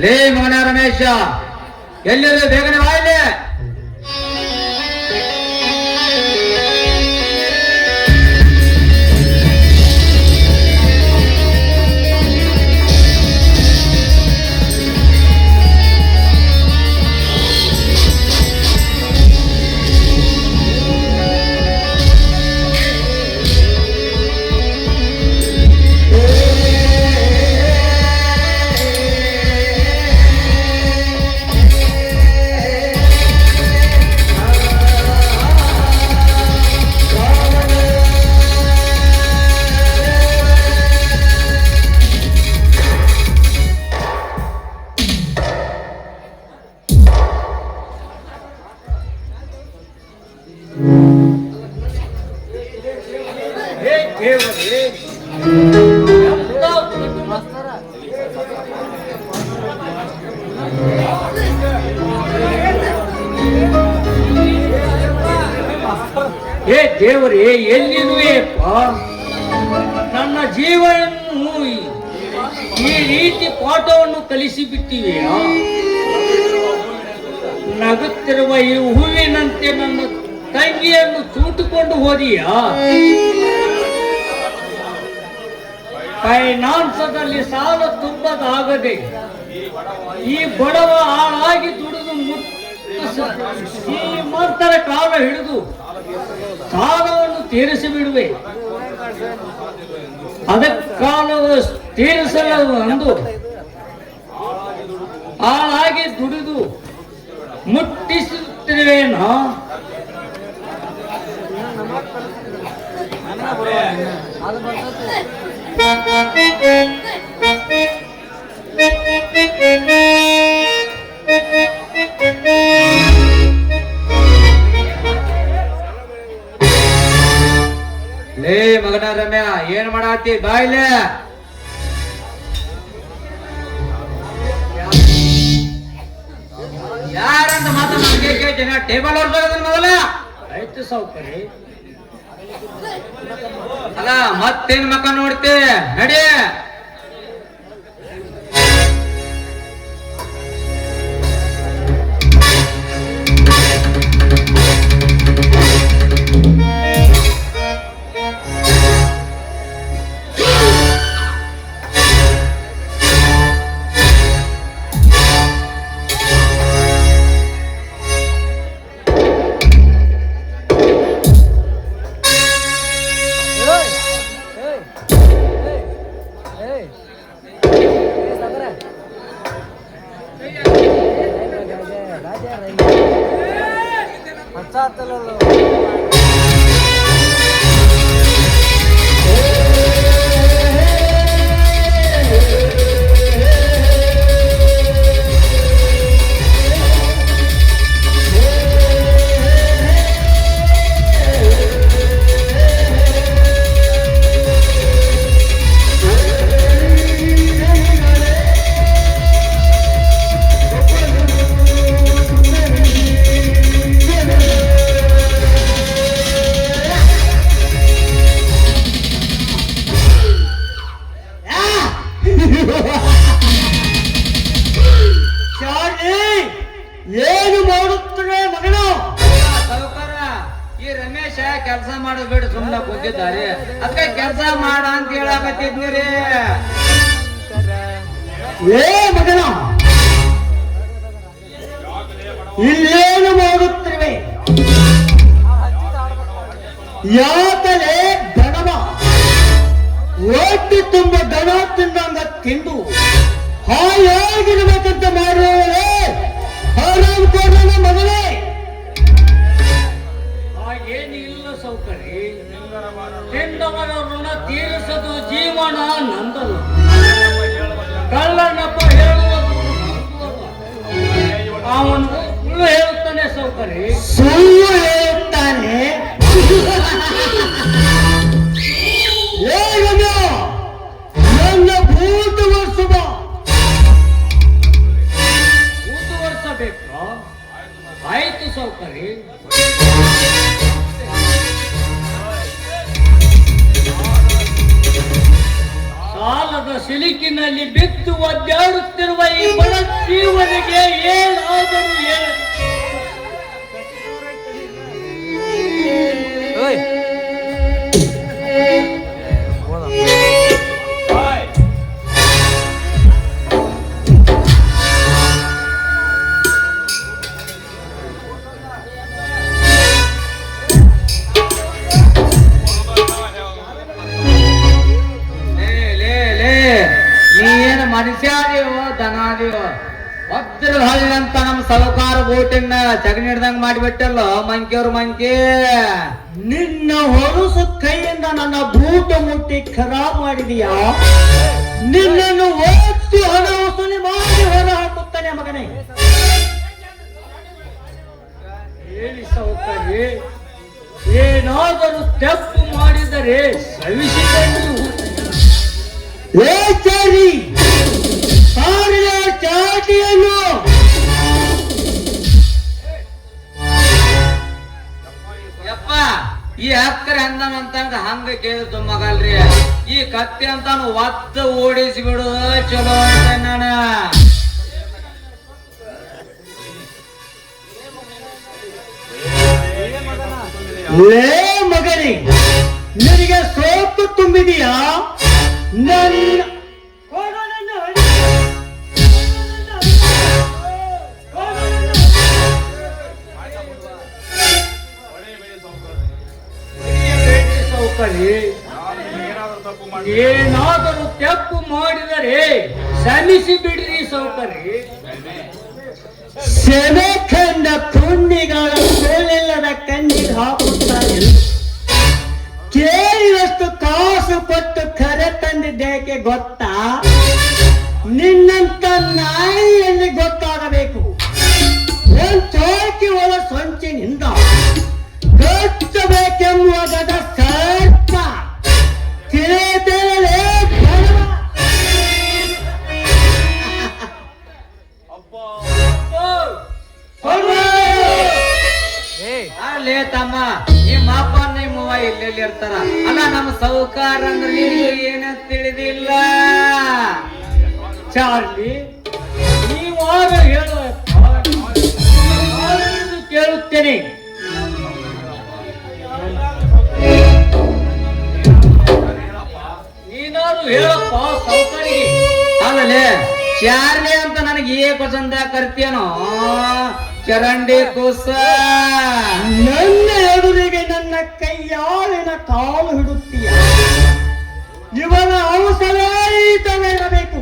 ಲೇ ಮಗನ ರಮೇಶ, ಎಲ್ಲಿರು ಬೇಗನೆ ಬಾಯಿಲೆ. ಏ ದೇವರೇ, ಎಲ್ಲಿರುವೆಯಪ್ಪ? ನನ್ನ ಜೀವನವನ್ನು ಈ ರೀತಿ ಪಾಠವನ್ನು ಕಲಿಸಿಬಿಟ್ಟಿವೆಯಾ? ನಗುತ್ತಿರುವ ಈ ಹೂವಿನಂತೆ ನನ್ನ ತಂಗಿಯನ್ನು ಚೂಟಿಕೊಂಡು ಹೋದಿಯಾ? ಫೈನಾನ್ಸದಲ್ಲಿ ಸಾಲ ತುಂಬದಾಗದೆ ಈ ಬಡವ ಹಾಳಾಗಿ ದುಡಿದು ಶ್ರೀಮಂತರ ಕಾಲ ಹಿಡಿದು ಸಾಲವನ್ನು ತೀರಿಸಿ ಬಿಡುವೆ. ಅದಕ್ಕೆ ಕಾಲವು ತೀರಿಸಲು ಅಂದು ಹಾಳಾಗಿ ದುಡಿದು ಮುಟ್ಟಿಸುತ್ತಿರುವೇನೋ. ಲೇ ಮಗನ ರಮ್ಯ, ಏನ್ ಮಾಡಾತಿ? ಬಾಯ್ಲೆ. ಯಾರಂತ ಮಾತಾಡ್ತೀನಿ? ಟೇಬಲ್ ಹೊರಗೋದ ಮೊದಲ ಆಯ್ತು ಸೌಕರ್ಯ. ಅಲ್ಲ ಮತ್ತೇನ್ ಮಕ್ಕ ನೋಡ್ತಿ? ನಡಿ. ಏನು ಮಾಡುತ್ತವೆ ಮಗನು? ಸೌಕರ, ಈ ರಮೇಶ ಕೆಲಸ ಮಾಡೋದ್ ಬಿಟ್ಟು ಸುಮ್ಮನೆ ಕೂತಿದ್ದಾರೆ. ಅದಕ್ಕೆ ಕೆಲಸ ಮಾಡ ಅಂತ ಹೇಳಕತ್ತಿದ್ರಿ. ಏ ಮಗನ, ಇಲ್ಲೇನು ಮಾಡುತ್ತಿವೆ? ಯಾತಲೆ ದಣವ ಒಟ್ಟಿ ತುಂಬ ದಣ ತಿಂದಂಗ ತಿಂದು ಹಾಯಾಗಿರ್ಬೇಕಂತ ಮಾಡುವವರೇ ಆರಾಮ್ ಕೊಡೋಣ ಮಗನೇ. ಹಾಗೇನಿಲ್ಲ ಸೌಕರ್ಯ. ತಿಂದವರ ಋಣ ತೀರಿಸದು ಜೀವನ ನಂದಲ್ಲ. ಕಳ್ಳನಪ್ಪ ಹೇಳುವುದು ಅವನು ಸುಳ್ಳು ಹೇಳುತ್ತಾನೆ ಸೌಕರ್ಯ. ಸುಳ್ಳು ಹೇಳುತ್ತಾನೆ? ನನ್ನ ಭೂತ ವರ್ಷದ ಬೇಕಾ? ಆಯ್ತು ಸೌಕರ್ಯ. ಸಾಲದ ಸಿಲುಕಿನಲ್ಲಿ ಬಿದ್ದು ಒದ್ದಾಡುತ್ತಿರುವ ಈ ಬಡ ಜೀವನಿಗೆ ಏನಾದರೂ ಹೇಳ ಮನುಷ್ಯಾದೇವ ದನಾದೇವ ಭದ್ರ ಹಳ್ಳಿ ಅಂತ ನಮ್ಮ ಸಹಕಾರ ಬೋಟಿನ ಜಗನ್ ಹಿಡ್ದಂಗ್ ಮಾಡಿಬಿಟ್ಟಲ್ಲ ಮಂಕಿಯವ್ರ ಮಂಕಿ. ನಿನ್ನ ಹೊರಸು ಕೈಯಿಂದ ನನ್ನ ಬೂಟ ಮುಟ್ಟಿ ಖರಾಬ್ ಮಾಡಿದೀಯಾ? ನಿನ್ನನ್ನು ಓದಿ ಹಣ ವಸೂಲಿ ಮಾಡಿ ಹೊರ ಹಾಕುತ್ತಾನೆ ಮಗನೇ. ಹೇಳಿ ಸೌಕರ್ಯ, ಏನಾದರೂ ತಪ್ಪು ಮಾಡಿದರೆ ಸವಿಸಿಕೊಂಡು ಚಾರಿ ಸಾರಿಯ ಚಾಟಿಯನ್ನು ಯಪ್ಪ ಈ ಅಕ್ಕರೆ ಅಂದನಂತಂಗ ಹಂಗ ಕೇಳಿದ್ದು ಮಗಲ್ರಿ. ಈ ಕತ್ತಿ ಅಂತಾನು ಒತ್ತ ಓಡಿಸಿ ಬಿಡು ಚಲೋ ಅಂತ ನಾನ. ಲೇ ಮಗನೇ, ನಿನಗೆ ಸೋಪು ತುಂಬಿದೀಯಾ? ನನ್ನ ಏನಾದರೂ ತಪ್ಪು ಮಾಡಿದರೆ ಶ್ರಮಿಸಿ ಬಿಡ್ರಿ ಸೌಕರ್ಯ. ಸೆನೆ ಕಂಡ ಪುಣ್ಯಗಳ ಸೋಲಿಲ್ಲದ ಕಣ್ಣಿಗೆ ಹಾಕುತ್ತಾರೆ. ಕೇಳಿದಷ್ಟು ಕಾಸು ಕೊಟ್ಟು ಕರೆ ತಂದಿದ್ದೇಕೆ ಗೊತ್ತಾ? ನಿನ್ನಂತ ನಾಯಿಯಲ್ಲಿ ಗೊತ್ತಾಗಬೇಕು. ಚೌಕಿ ಒಳ ಸೊಂಚಿನಿಂದ ಗಚ್ಚಬೇಕೆಂಬುವ ಗದ ಸರ್ಪ ತಿಳಿತೇನೆ. ಅಲ್ಲೇ ತಮ್ಮ ನಿಮ್ಮ ಅಪ್ಪ ನಿಮ್ಮವ್ವ ಇಲ್ಲೆಲ್ಲಿ ಇರ್ತಾರ ಅಲ್ಲ. ನಮ್ಮ ಸೌಕಾರ ಅಂದ್ರೆ ನಿನಗೆ ಏನ ತಿಳಿದಿಲ್ಲ. ಚಾರ್ಲಿ, ನೀವಾಗ ಹೇಳುವ ಕೇಳುತ್ತೇನೆ. ನೀನಾದ್ರು ಹೇಳಪ್ಪ ಸೌಕರ್ಯ. ಅಲ್ಲೇ ಚಾರ್ಲಿ ಅಂತ ನನಗೆ ಏಕಚಂದ ಕರ್ತೀಯನೋ ಚರಂಡಿ ಕೂಸ. ನನ್ನ ಎದುರಿಗೆ ನನ್ನ ಕೈಯಾಳಿನ ಕಾಲು ಹಿಡುತ್ತೀಯ. ಇವನ ಅವಸರೈತವಿರಬೇಕು.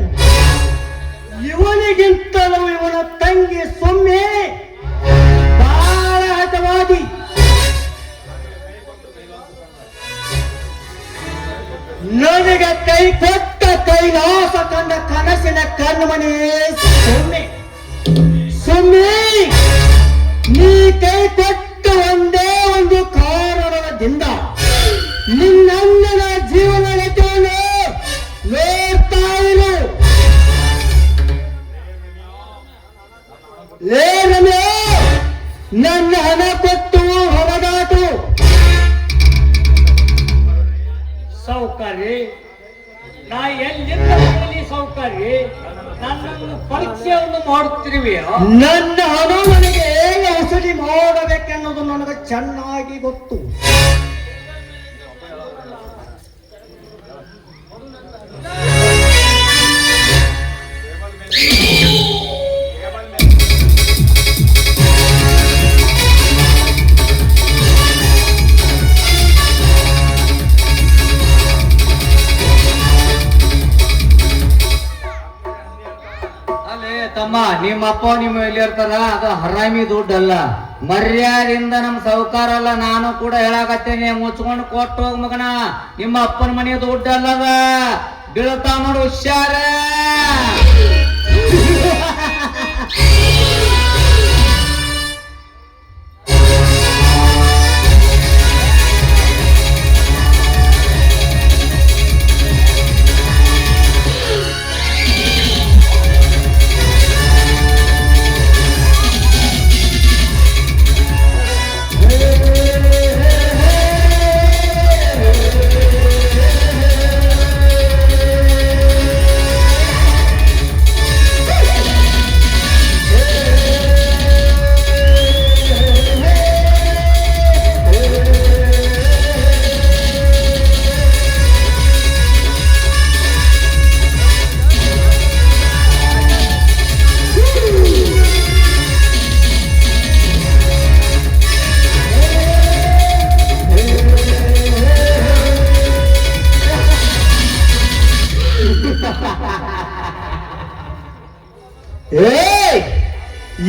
ಇವನಿಗಿಂತಲೂ ಇವನ ತಂಗಿ ಸೊಮ್ಮೆ ಬಹಳ ಹಠವಾದಿ. ನನಗೆ ಕೈ ಕೊಟ್ಟ ಕೈಲಾಸ ಕಂಡ ಕನಸಿನ ಕಣ್ಮಣಿ ಸೊಮ್ಮೆ. ಸೊಮ್ಮೆ, ನೀ ಕೈ ಕೊಟ್ಟ ಒಂದೇ ಒಂದು ಕಾರಣದಿಂದ ನಿನ್ನಣ್ಣನ ಜೀವನ ಗತಿಯನ್ನು ನೋಡ್ತಾ ಇರು. ಏನಂದ್ರೆ ನನ್ನ ಹಣ ಕೊಟ್ಟು ಹೊರಗಾಟು. ಸೌಕರ್ಯ, ನಾ ಎಲ್ಲಿಂದ ಬರಲಿ ಸೌಕರ್ಯ? ನನ್ನನ್ನು ಪರೀಕ್ಷೆಯನ್ನು ಮಾಡುತ್ತಿರುವೆಯೋ? ನನ್ನ ಹಣ ನನಗೆ ಹೇಗೆ ಔಷಧಿ ಮಾಡಬೇಕೆನ್ನೋದು ನನಗೆ ಚೆನ್ನಾಗಿ ಗೊತ್ತು. ತಮ್ಮ ನಿಮ್ಮ ಅಪ್ಪ ನಿಮ್ಮ ಎಲ್ಲಿ ಇರ್ತಾರ ಅದು ಹರಾಮಿ ದುಡ್ಡಲ್ಲ. ಮರ್ಯಾದಿಂದ ನಮ್ ಸೌಕಾರ ಅಲ್ಲ. ನಾನು ಕೂಡ ಹೇಳಾಕತ್ತೇನೆ, ಮುಚ್ಕೊಂಡು ಕೊಟ್ಟು ಹೋಗ್ ಮಗನ. ನಿಮ್ಮ ಅಪ್ಪನ ಮನೆ ದುಡ್ಡಲ್ಲದ, ಬೀಳ್ತಾ ನೋಡು ಹುಷಾರ.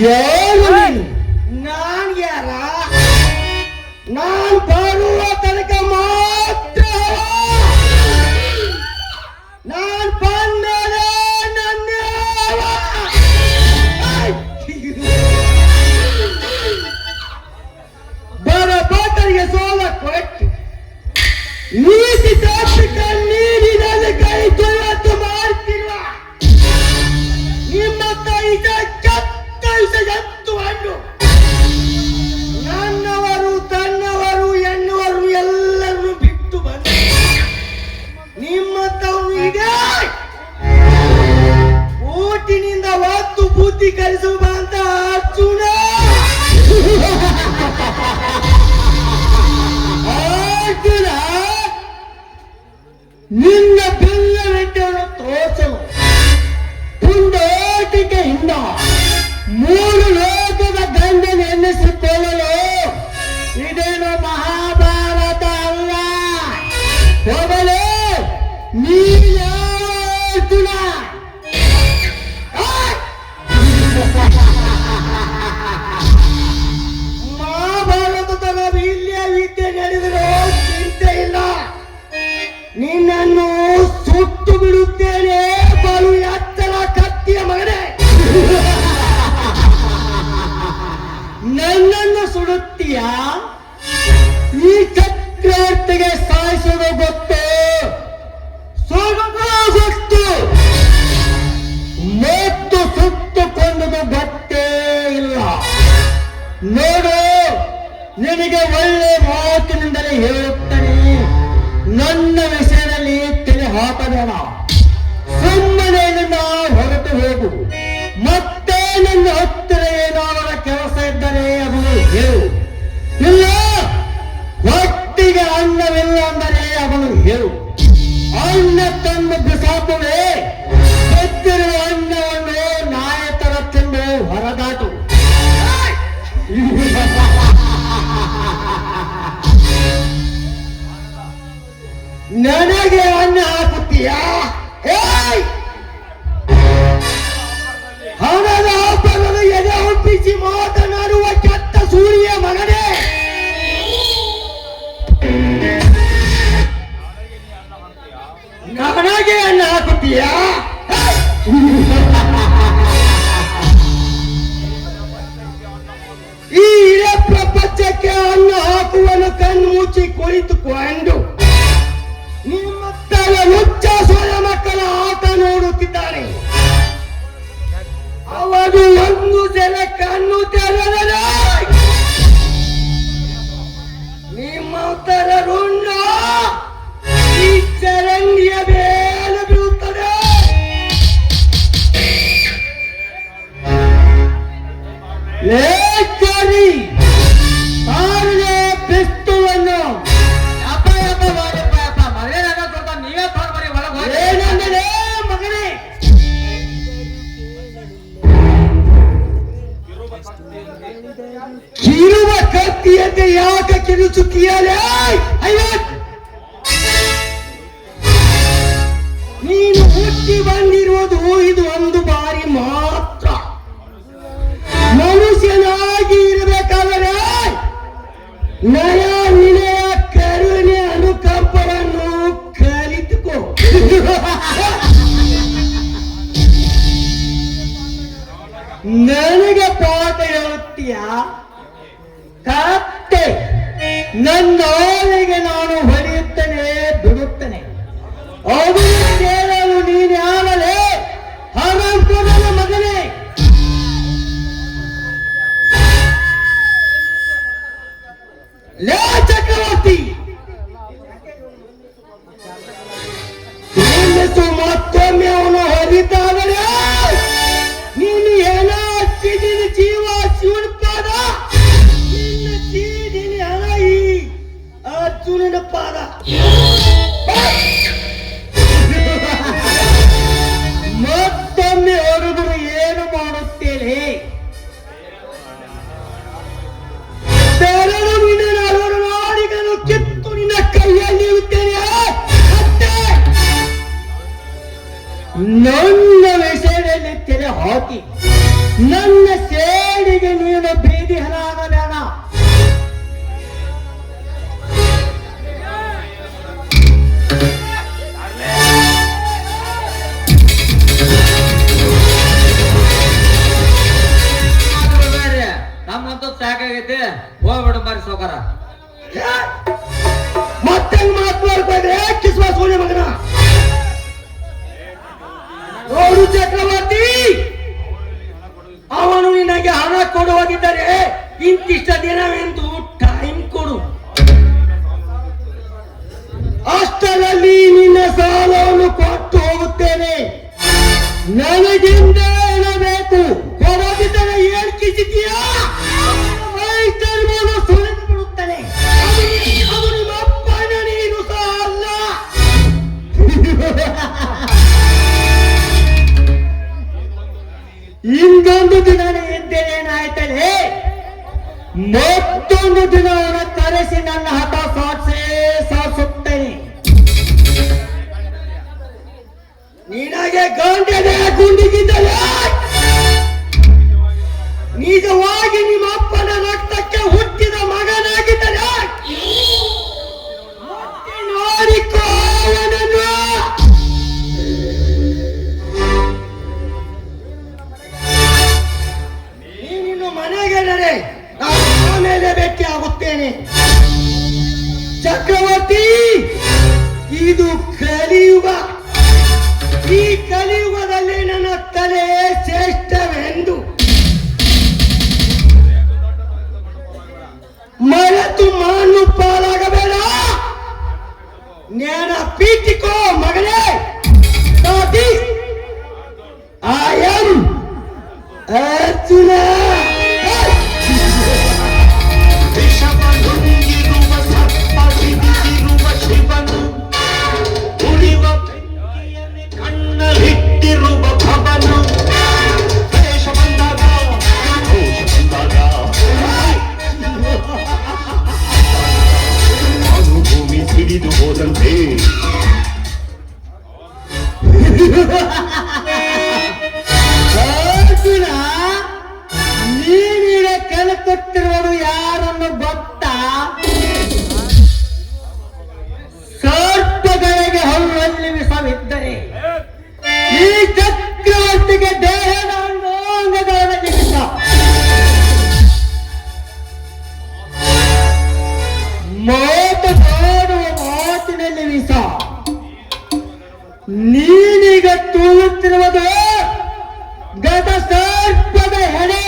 ಯಾರು ನೀನು? ನಾನ್ ಯಾರ? ನಾನ್ ಬರುವ ತನಕ ಮಾತ್ರ. ನಾನ್ ಬಂದ್ಮೇಲೆ ನನ್ನ ಬರಬಾಟರಿಗೆ ಸೋಲ ಕೊಟ್ಟು ನೀತಿ ತಾತ್ವಿಕ ನೀರಿನಲ್ಲಿ ಕೈ ತೊಳೆದು ಮಾಡ್ತಿರುವ ನಿಮ್ಮ ತೈದ ಚತ್ತೈಸ ಎತ್ತು ಹಣ್ಣು ನನ್ನವರು ತನ್ನವರು ಎನ್ನುವರು ಎಲ್ಲರನ್ನು ಬಿಟ್ಟು ಬಂದ ನಿಮ್ಮಂತವರು ಇದೆ ಓಟಿನಿಂದ ಒತ್ತು ಬುದ್ಧಿ ಕಲಿಸುವ ಅಂತ ಅರ್ಜುನ. ಅರ್ಜುನ ನಿನ್ನ ಬೆಲ್ಲವೆಟ್ಟವನ್ನು ತೋರಿಸಲು ಪುಂಡೋಟಿಕೆಯಿಂದ 3 ಲೋಕದ ಗಂಡನ ಎನ್ನಿಸಿಕೊಳ್ಳಲು ಇದೇನು ಮಹಾಭಾರತ ಅಲ್ಲ. ಹೋಗಲು ನೀರ್ಜುನ ಮಹಾಭಾರತದ ವೀಲ್ಯ ವಿದ್ಯೆ ನಡೆದರೂ ಚಿಂತೆ ಇಲ್ಲ. ನಿನ್ನನ್ನು ಸುಟ್ಟು ಬಿಡುತ್ತೇನೆ ಬಲು ಎತ್ತರ ಕತ್ತಿಯ ಮಗನೇ. ನನ್ನನ್ನು ಸುಡುತ್ತೀಯ? ಈ ಚಕ್ರವರ್ತಿಗೆ ಸಾಯಿಸೋದು ಗೊತ್ತು, ಸುಡುವುದು ಗೊತ್ತು, ಮತ್ತು ಸುತ್ತುಕೊಂಡದು ಗೊತ್ತೇ ಇಲ್ಲ. ನೋಡು, ನಿನಗೆ ಒಳ್ಳೆ ಮಾತಿನಿಂದಲೇ ಹೇಳುತ್ತಾನೆ, ನನ್ನ ವಿಷಯದಲ್ಲಿ ತಲೆ ಹಾಕಬೇಡ. ಸುಮ್ಮನೆ ನನ್ನ ಹೊರಟು ಹೋಗು. ಮತ್ತೆ ನನ್ನ ಹತ್ತಿರ ಏನಾದರ ಕೆಲಸ ಇದ್ದರೆ ಅದನ್ನು ಹೇಳು. ಇಲ್ಲ ಹೊಟ್ಟಿಗೆ ಅನ್ನವಿಲ್ಲ ಅಂದರೆ ಅದನ್ನು ಹೇಳು. ಅನ್ನ ತಂದು ಬಿಸಾಕುವೆ, ಬೆತ್ತಿರುವ ಅನ್ನವನ್ನು ನಾಯ ತರ ತಿಂದು ಹೊರದಾಟು. ನನಗೆ ಅನ್ನ ಹಾಕುತ್ತೀಯಾ? ಹಣದ ಆಪರನ್ನು ಎದೆ ಒಪ್ಪಿಸಿ ಮಾತನಾಡುವ ಕೆಟ್ಟ ಸೂರ್ಯ ಮಗನೇ. ನನಗೆ ಅನ್ನ ಹಾಕುತ್ತೀಯಾ? ಈ ಇಡೀ ಪ್ರಪಂಚಕ್ಕೆ ಅನ್ನ ಹಾಕುವನು ಕಣ್ಣು ಮುಚ್ಚಿ ಕುಳಿತುಕೊಂಡು ನಿಮ್ಮ ತಲೆ ಮುಚ್ಚ ಸೊಳ್ಳೆ ಮಕ್ಕಳ ಆಟ ನೋಡುತ್ತಿದ್ದಾನೆ. ಅವನು ಒಂದು ಸಲ ಕಣ್ಣು ತೆರೆದರೆ ನಿಮ್ಮ ತರರುಣ್ಣ ಈ ಚರಂಡಿಯ ಮೇಲೆ ಬೀಳುತ್ತದೆ. ಲೇಖರಿ ಸಾರಿಗೆ ಪಿಸ್ತೂಲನ್ನು ಏನಂದರೆ ಮಗನೇ, ಕಿರುವ ಕತ್ತಿಯಂತೆ ಯಾಕೆ ಕಿರುಚುತ್ತೀಯಲೇ? ನೀನು ಹುಟ್ಟಿ ಬಂದಿರುವುದು ಇದು ಒಂದು ಬಾರಿ ಮಾತ್ರ. ಮನುಷ್ಯನಾಗಿ ಇರಬೇಕಾದರೆ ನಯ ನಿನಯ ಕರುಣೆ ಅನುಕಂಪವನ್ನು ಕಲಿತುಕೋ. ನನಗೆ ಪಾಠ ಹೇಳುತ್ತೀಯ? ಕತ್ತೆ ನನ್ನೊಳಗೆ ನಾನು ಹೊಡೆಯುತ್ತೇನೆ, ಬಿಡುತ್ತೇನೆ. ಅದು ಕೇಳಲು ನೀನು ಯಾವಲೇ ಹರಪುರದ ಮಗನೇ? ಲೇ ಚಕ್ರವರ್ತಿ, ಮತ್ತೊಮ್ಮೆ ಅವನು ಹೊರಿತಾದರೆ ನೀನು ಏನ ಹಚ್ಚಿದ್ದೀನಿ ಜೀವ ಶಿವನ ಪಾದ, ನಿನ್ನ ಚೀದಿನಿ ಹಣ ಈ ಅರ್ಜುನನ ಪಾದ. ಮತ್ತೊಮ್ಮೆ ಹೊರದ್ರು ಏನು ಮಾಡುತ್ತೇನೆ? ಬೆರಳು ನಿನ್ನ ನರಳು ನಾಡಿಗಳನ್ನು ಕಿತ್ತು ನಿನ್ನ ಕೈಯಲ್ಲಿ ಇರುತ್ತೇನೆ. ನನ್ನ ವಿಷಯದಲ್ಲಿ ತೆರೆ ಹಾಕಿ ನನ್ನ ಸೇಡಿಗೆ ನೀನು ಬೀದಿ ಹರಾಗಬೇಡ. ನಮ್ಮಂತ ಸಾಕಾಗೈತಿ, ಹೋಗ್ಬಿಡು ಬಾರಿ ಸೌಕಾರ. ಮತ್ತೆ ಮಾತಾಡ್ಬೇಡ್ರೆ ಕಿಸ್ವಾಸ್ ಹೋಗಿ ಮಗನ. ನೋಡು ಚಕ್ರವರ್ತಿ, ಅವನು ನಿನಗೆ ಹಣ ಕೊಡುವಾಗಿದ್ದರೆ ಇಂತಿಷ್ಟ ದಿನವೆಂದು ಟೈಮ್ ಕೊಡು. ಅಷ್ಟರಲ್ಲಿ ನಿನ್ನ ಸಾಲವನ್ನು ಕೊಟ್ಟು ಹೋಗುತ್ತೇನೆ. ನನಗಿಂದ ಏನಬೇಕು, ಕೊಡೋದಿದ್ದರೆ ಏನ್ ಕಿಸಿದೀಯಾ ಸುಳಿದು ಬಿಡುತ್ತಾನೆ. ಅದು ನಿಮ್ಮ ಅಪ್ಪನ, ನೀನು ಸಹ ಅಲ್ಲ. ಇಂದೊಂದು ದಿನ ಇದ್ದೇನೇನಾಯ್ತದೆ, ಮತ್ತೊಂದು ದಿನ ಅವನ ಕರೆಸಿ ನನ್ನ ಹಠ ಸಾಧಿಸುತ್ತೇನೆ. ನಿನಗೆ ಗಂಟೆದೆ ಗುಂಡಿಗಿದ್ದಲ್ಲ, ನಿಜವಾಗಿ ನಿಮ್ಮ ಅಪ್ಪನ ರಕ್ತಕ್ಕೆ ಹುಟ್ಟಿದ ಮಗನಾಗಿದ್ದರೆ ನೋಡಿಕೋ ಅವನನ್ನು. ನೀನಿನ್ನು ಮನೆಗೆ ನಡೆ, ನಾನು ಆಮೇಲೆ ಭೇಟಿ ಆಗುತ್ತೇನೆ. ಚಕ್ರವರ್ತಿ, ಇದು ಕಲಿಯುಗ. ಈ ಕಲಿಯುಗದಲ್ಲಿ ನನ್ನ ತಲೆ ಶ್ರೇಷ್ಠವೆಂದು ಮರೆತು ಮಾನು ಪಾಲಾಗಬೇಡ. ನೆನಪಿಟ್ಟಿಕೋ ಮಗನೇ. I am Arjuna. ಕಣ್ಣಲ್ಲಿಟ್ಟಿರುವ ಭವನು ದೇಶ ಬಂದಾಗ ಭೂಮಿ ಸಿಡಿದು ಹೋದಂತೆ ಅರ್ಜುನ, ನೀನೀಗ ಕೆಳಕೊಟ್ಟಿರುವುದು ಯಾರನ್ನು ಗೊತ್ತಾ? ಸರ್ಪಗಳಿಗೆ ಹಲ್ಲಲ್ಲಿ ವಿಷವಿದ್ದರೆ ಈ ಚಕ್ರವರ್ತಿಗೆ ದೇಹದ ಅಂಗಾಂಗಗಳನ್ನು ಜಿಗಿತ. ಮಾತನಾಡುವ ಮಾತಿನಲ್ಲಿ ವಿಷ. ನೀನೀಗ ತೂಗುತ್ತಿರುವುದು ಗತ ಸರ್ಪದ ಹೆಡೆ.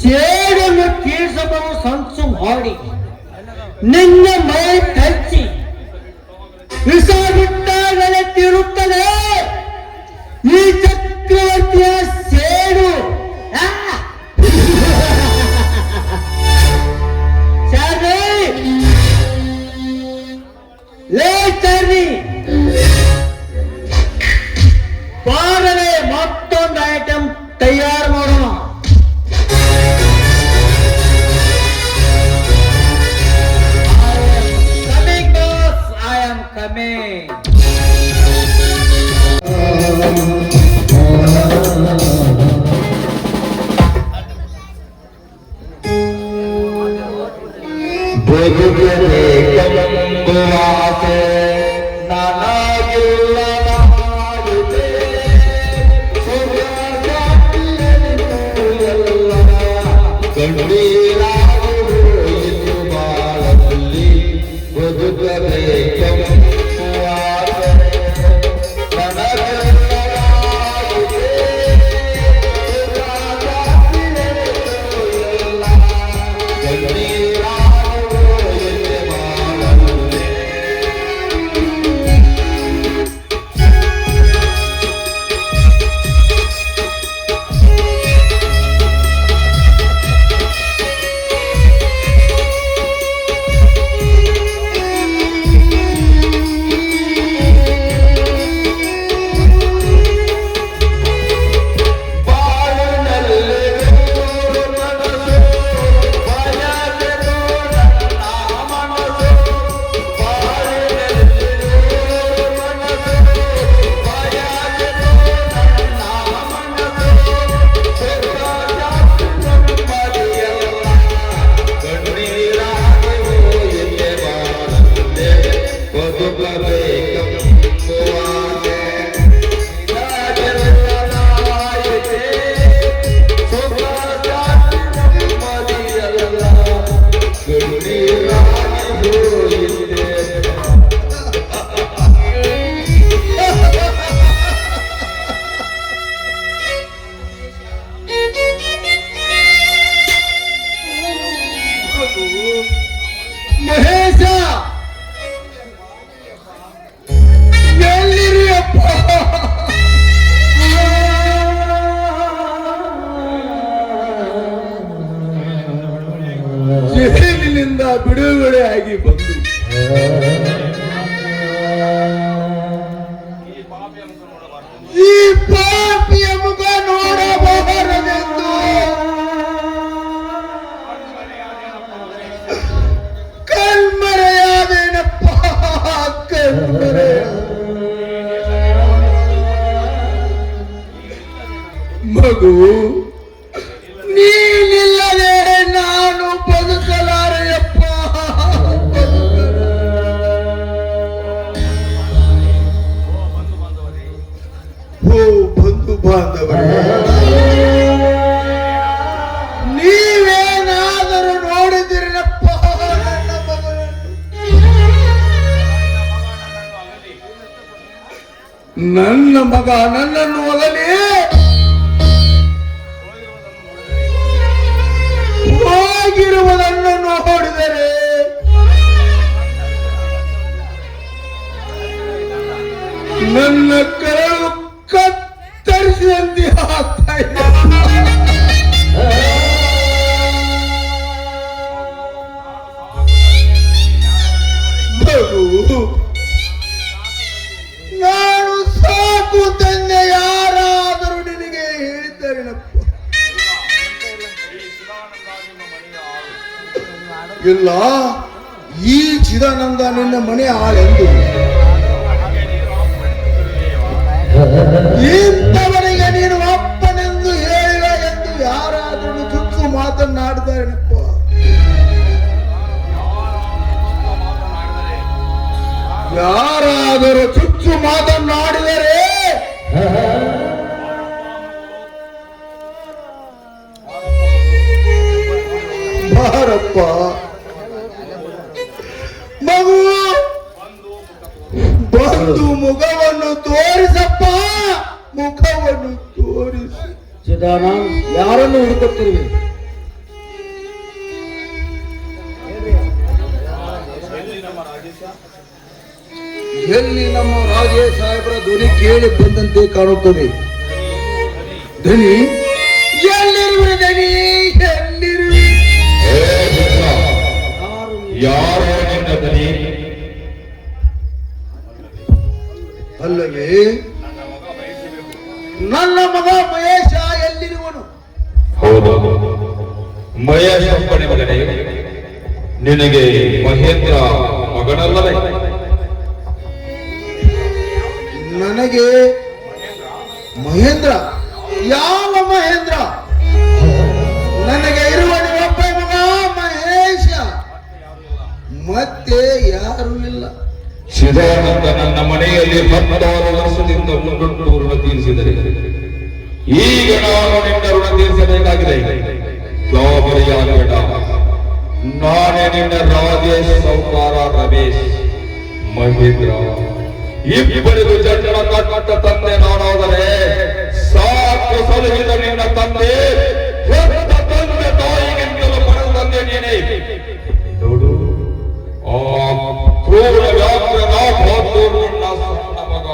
ಸೇಡನ್ನು ಕೀಳಿಸಬಹುದು ಸಂಚು ಮಾಡಿ ನಿನ್ನ ಮೈ ಕಚ್ಚಿ ವಿಷ ಬಿಟ್ಟಾಗಲೇ ತಿರುತ್ತದೆ ಈ ಚಕ್ರವರ್ತಿಯ ಸೇಡು. ಬಾರಲೆ ಮತ್ತೊಂದು ಐಟಮ್ ತಯಾರು ಮಾಡೋಣ. I am coming. ಮಹೇಶ ಎಲ್ಲಿರಿ ಅಪ್ಪ? ಜೈಲಿನಿಂದ ಬಿಡುಗಡೆ ಆಗಿ ಬಂದು ಈ ಪಾಪಿಯ ಮುಖ ನೋಡಬಾರದೆಂದು ಕಣ್ಮರೆಯಾದೇನಪ್ಪ, ಕಣ್ಮರೆ. ಮಗು, ನೀನಿಲ್ಲದೆ ನಾನು ಬದುಕಲಾರೆಯಪ್ಪ. ಓ ಬಂಧು ಬಾಂಧವರೇ, ನೀವೇನಾದರೂ ನೋಡಿದಿರಪ್ಪ ನನ್ನ ಮಗನನ್ನು? ನನ್ನ ಮಗ ನನ್ನನ್ನು ಒಗಲಿ ಹೋಗಿರುವುದನ್ನು ನೋಡಿದರೆ ನನ್ನ ಕರಳು ಕತ್ತರಿಸಿದಂತೆ ಆಗ್ತಾ ಇದೆ. ಮಗು, ನಾನು ಸಾಕು ತಂದೆ ಯಾರಾದರೂ ನಿನಗೆ ಹೇಳಿದ್ದಾರೇನಪ್ಪ? ಇಲ್ಲ, ಈ ಚಿದಾನಂದ ನಿನ್ನ ಮನೆ ಆಳೆಂದು ಇಂಥವನಿಗೆ ನೀನು ಅಪ್ಪನೆಂದು ಹೇಳಿದ ಎಂದು ಯಾರಾದರೂ ಚುಚ್ಚು ಮಾತನಾಡಿದಾರೇನಪ್ಪ? ಯಾರಾದರೂ ಚುಚ್ಚು ಮಾತನಾಡಿದರೆ ಬಾರಪ್ಪ ಮಗು, ಬಂದು ಮುಖವನ್ನು ತೋರಿಸಪ್ಪ, ಮುಖವನ್ನು ತೋರಿಸಿ. ಚಿದಾನಂದ್, ಯಾರನ್ನು ಹುಡುಕುತ್ತಿರುವೆ? ಎಲ್ಲಿ ನಮ್ಮ ರಾಜೇ ಸಾಹೇಬರ ಧ್ವನಿ ಕೇಳಿ ಬಂದಂತೆ ಕಾಣುತ್ತದೆ. ಧ್ವನಿ ಎಲ್ಲಿರುವೆ? ಧ್ವನಿ ಎಲ್ಲಿರುವೆ? ಯಾರೋ ನಿನ್ನ ದನಿ? ಅಲ್ಲವೇ ನನ್ನ ಮಗ ಮಹೇಶ ಎಲ್ಲಿರುವನು? ಹೌದು, ಮಹೇಶ ಅಪ್ಪಣೆ ಮಗನೇ. ನಿನಗೆ ಮಹೇಂದ್ರ ಮಗನಲ್ಲವೇ? ನನಗೆ ಮಹೇಂದ್ರ? ಯಾವ ಮಹೇಂದ್ರ? ನನಗೆ ಇರುವ ಒಬ್ಬ ಮಗ ಮಹೇಶ, ಮತ್ತೆ ಯಾರು ಇಲ್ಲ. ಚಿದಾನಂದ ನನ್ನ ಮನೆಯಲ್ಲಿ 16 ವರ್ಷದಿಂದ ಮುಂದುಂಟು ಋಣ ತೀರಿಸಿದರೆ ಈಗ ನಾನು ನಿನ್ನ ಋಣ ತೀರಿಸಬೇಕಾಗಿದೆ. ಗಾಬರಿಯಾಗಬೇಡ, ನಾನೇ ನಿನ್ನ ರಾಜೇಶ್ ಸೌಕಾರ ರಮೇಶ್ ಮಹೇಂದ್ರ. ಇಬ್ಬರಿಗೂ ಜನ್ಮ ಕಟ್ಟ ತಂದೆ ನಾನಾದರೆ ಸಾಕು ಸಲಹಿದ ನಿನ್ನ ತಂದೆ ಹೆತ್ತ ತಂದೆ ತಾಯಿಗಿಂತಲೂ ಪಡೆದ ತಂದೆ ನೀನೇ. ನೋಡು, ಆ ಕ್ರೂರ ವ್ಯಾಘ್ರನ ಬಹದ್ದೂರ್ ನಿನ್ನ ಸಣ್ಣ ಮಗ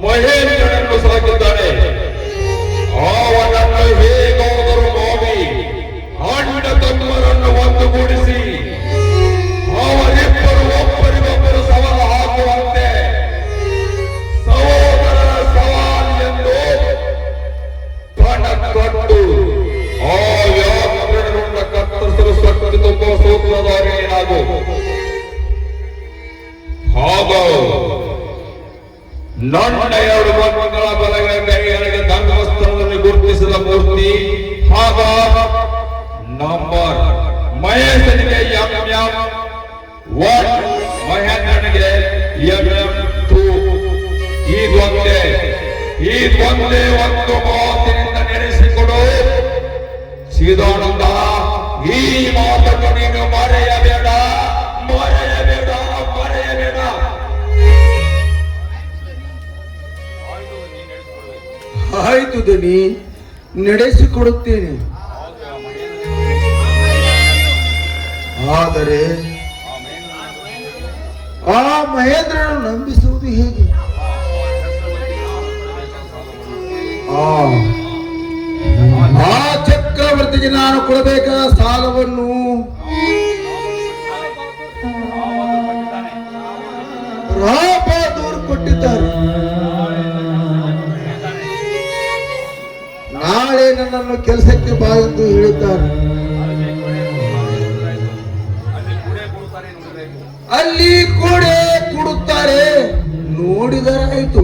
ಮಹೇಂದ್ರನನ್ನು ಸಾಕಿದ್ದಾನೆ. ಅವನನ್ನು ಹೇಗಾದರೂ ಮಾಡಿ ಅಣ್ಣ ತಮ್ಮರನ್ನು ಒಂದುಗೂಡಿಸಿ ಅವರಿಬ್ಬರು ಒಬ್ಬರಿಗೊಬ್ಬರು ಸವಾಲು ಹಾಕುವಂತೆ ಸಹೋದರರ ಸವಾಲು ಎಂದು ಪಣ ಕೊಟ್ಟು ಆ ವ್ಯಾಘ್ರನನ್ನು ಕತ್ತರಿಸಲು ಶಕ್ತಿ ತುಂಬ ಸೂತ್ರಧಾರಿಯಾಗು. ಹಾಗೂ ನನ್ನ 2 ಮಕ್ಕಳ ಬಲಗಳ ಕೈಗಳಿಗೆ ಧರ್ಮಸ್ಥಳದಲ್ಲಿ ಗುರುತಿಸಿದ ಮೂರ್ತಿ ಹಾಗ ನಂಬರ್ ಮಹೇಶನಿಗೆ ಎಂ1, ಮಹೇಂದ್ರನಿಗೆ ಎಂಟು ಇದೊಂದೇ ಒಂದು ಮಾತಿನಿಂದ ನಡೆಸಿಕೊಡು ಚಿದಾನಂದ. ಈ ಮಾತನ್ನು ನೀನು ಮರೆಯಬೇಡ. ಆಯ್ತು ದನಿ, ನಡೆಸಿಕೊಡುತ್ತೇನೆ. ಆದರೆ ಆ ಮಹೇಂದ್ರನು ನಂಬಿಸುವುದು ಹೇಗೆ? ಆ ಚಕ್ರವರ್ತಿಗೆ ನಾನು ಕೊಡಬೇಕಾದ ಸಾಲವನ್ನು ರಾಬಾದೂರ್ ಕೊಟ್ಟಿದ್ದಾರೆ. ನಾಳೆ ನನ್ನನ್ನು ಕೆಲಸಕ್ಕೆ ಬಾ ಎಂದು ಹೇಳಿದ್ದಾರೆ. ಅಲ್ಲಿ ಕೂಡ ಕೊಡುತ್ತಾರೆ, ನೋಡಿದರಾಯಿತು.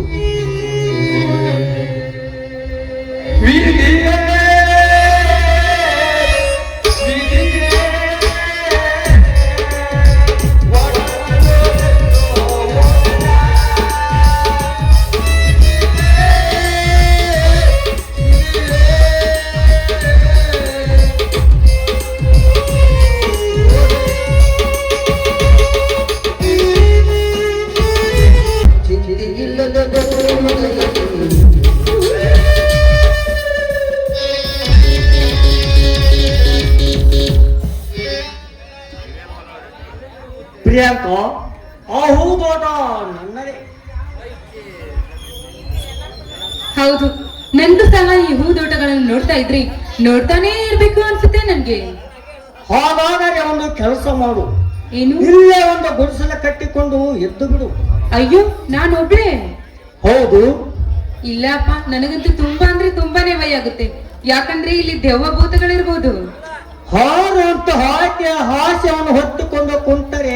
ಪ್ರಿಯಾಂಕ, ಆ ಹೂದೋಟ ನನ್ನದೇ. ಹೌದು, ನಂದು ಸಹ ಈ ಹೂದೋಟಗಳನ್ನು ನೋಡ್ತಾ ಇದ್ರಿ ನೋಡ್ತಾನೇ ಇರ್ಬೇಕು ಅನ್ಸುತ್ತೆ ನನ್ಗೆ. ಹಾಗಾದರೆ ಒಂದು ಕೆಲಸ ಮಾಡು, ಏನು? ಇಲ್ಲೇ ಒಂದು ಗುಡಿಸಲ ಕಟ್ಟಿಕೊಂಡು ಎದ್ದು ಬಿಡು. ಅಯ್ಯೋ, ನಾನು ಒಬ್ಳೆ? ಹೌದು. ಇಲ್ಲಪ್ಪ, ನನಗಂತೂ ತುಂಬಾ ಅಂದ್ರೆ ತುಂಬಾನೇ ಭಯ ಆಗುತ್ತೆ. ಯಾಕಂದ್ರೆ ಇಲ್ಲಿ ದೆವ್ವ ಭೂತಗಳಿರ್ಬೋದು. ಹಾರು ಅಂತ ಹಾಕಿ ಹಾಸ್ಯವನ್ನು ಹೊತ್ತುಕೊಂಡು ಕುಂತರೆ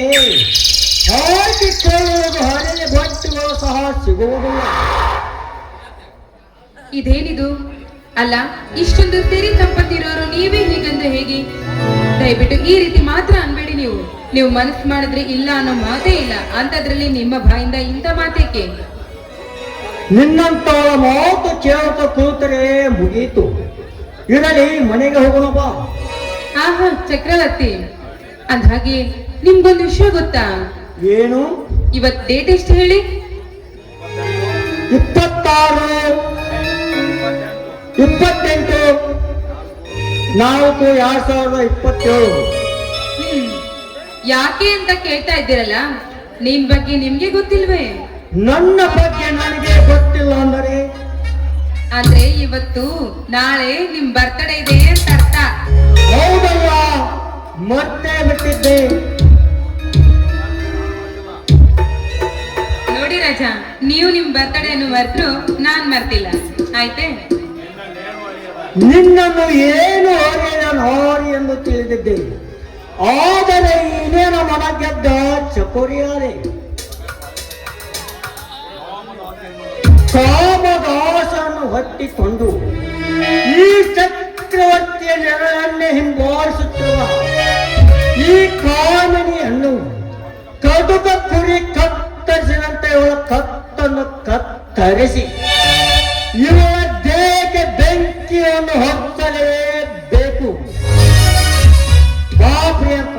ಹಾಕಿ ಕೇಳುವುದು ಹಳೆಯ ಬಟ್ಟೆಗಳು ಸಹ ಸಿಗುವುದಿಲ್ಲ. ಇದೇನಿದು? ಅಲ್ಲ, ಇಷ್ಟೊಂದು ತೆರಿ ಸಂಪತ್ತಿರೋರು ನೀವೇ ಹೀಗಂದ್ರೆ ಹೇಗೆ? ದಯವಿಟ್ಟು ಈ ರೀತಿ ಮಾತ್ರ ಅನ್ಬೇಡಿ. ನೀವು ಮನಸ್ಸು ಮಾಡಿದ್ರೆ ಇಲ್ಲ ಅನ್ನೋ ಮಾತೇ ಇಲ್ಲ. ಅಂತದ್ರಲ್ಲಿ ನಿಮ್ಮ ಬಾಯಿಂದ ಇಂಥ ಮಾತೇಕೆ? ನಿನ್ನಂತವರ ಮಾತು ಕೇಳ್ತಾ ಕೂತರೆ ಮುಗೀತು. ಇರಲಿ, ಮನೆಗೆ ಹೋಗೋಣ ಬಾ. ಆಹಾ ಚಕ್ರವರ್ತಿ, ಅಂದ್ಹಾಗೆ ನಿಮ್ಗೊಂದು ವಿಷಯ ಗೊತ್ತಾ? ಏನು? ಇವತ್ ಡೇಟ್ ಎಷ್ಟು ಹೇಳಿ? 26/28/2027. ಯಾಕೆ ಅಂತ ಕೇಳ್ತಾ ಇದ್ದೀರಲ್ಲ, ನಿಮ್ ಬಗ್ಗೆ ನಿಮ್ಗೆ ಗೊತ್ತಿಲ್ವೇ? ನನ್ನ ಬಗ್ಗೆ ನನಗೆ ಗೊತ್ತಿಲ್ಲ ಅಂದ್ರೆ ಇವತ್ತು ನಾಳೆ ನಿಮ್ ಬರ್ತಡೇ ಇದೆ ಅಂತ ಅರ್ಥ. ಹೌದಲ್ಲ, ಮತ್ತೆ ಬಿಟ್ಟಿದ್ದೆ. ನೋಡಿ ರಾಜಾ, ನೀವು ನಿಮ್ ಬರ್ತಡೇ ಅನ್ನು ಮರೆತರು ನಾನ್ ಮರ್ತಿಲ್ಲ, ಆಯ್ತೆ? ನಿನ್ನನ್ನು ಏನು ಹಾರಿ ಎಂದು ತಿಳಿದಿದ್ದೆ, ಆದರೆ ಇನ್ನೇನು ಮನ ಗೆದ್ದ ಚಕೋರಿಯಾದೆ. ಕಾಮದಾಸನ್ನು ಹೊತ್ತಿಕೊಂಡು ಈ ಚಕ್ರವರ್ತಿಯ ನೆರಳನ್ನೇ ಹಿಂಬಾಲಿಸುತ್ತಿರುವ ಈ ಕಾಮಿನಿಯನ್ನು ಕಡುಗ ಕುರಿ ಕತ್ತರಿಸಿದಂತೆ ಇವಳ ಕತ್ತನ್ನು ಕತ್ತರಿಸಿ ಇವಳ ದೇಹಕ್ಕೆ ಬೆಂಕಿಯನ್ನು ಹಚ್ಚಲೇಬೇಕು. ಬಾ ಪ್ರಿಯಾಂಕ.